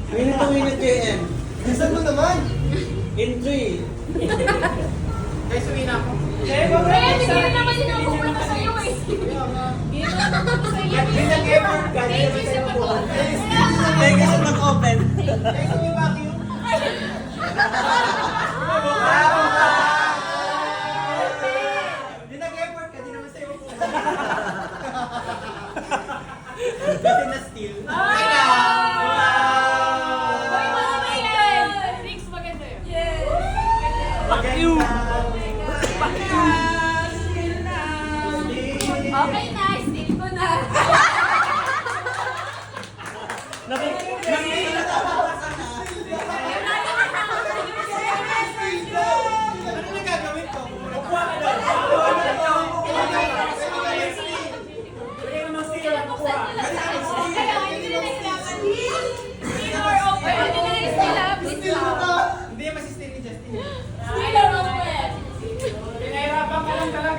Minute JM. Bilisan mo naman. In 3. Guys, uwi na ako. Kaya hindi na naman sinapupunta sa'yo eh. Pinag-effort ka. Thank you sa pag-open. Thank you sa mag-open. Guys, uwi vacuum. Pinag-effort ka, di naman sa'yo po. Kasi na-steal. Hoy, mga Michael! Rix, maganda yun. Okay na, steal ko na. Nakikita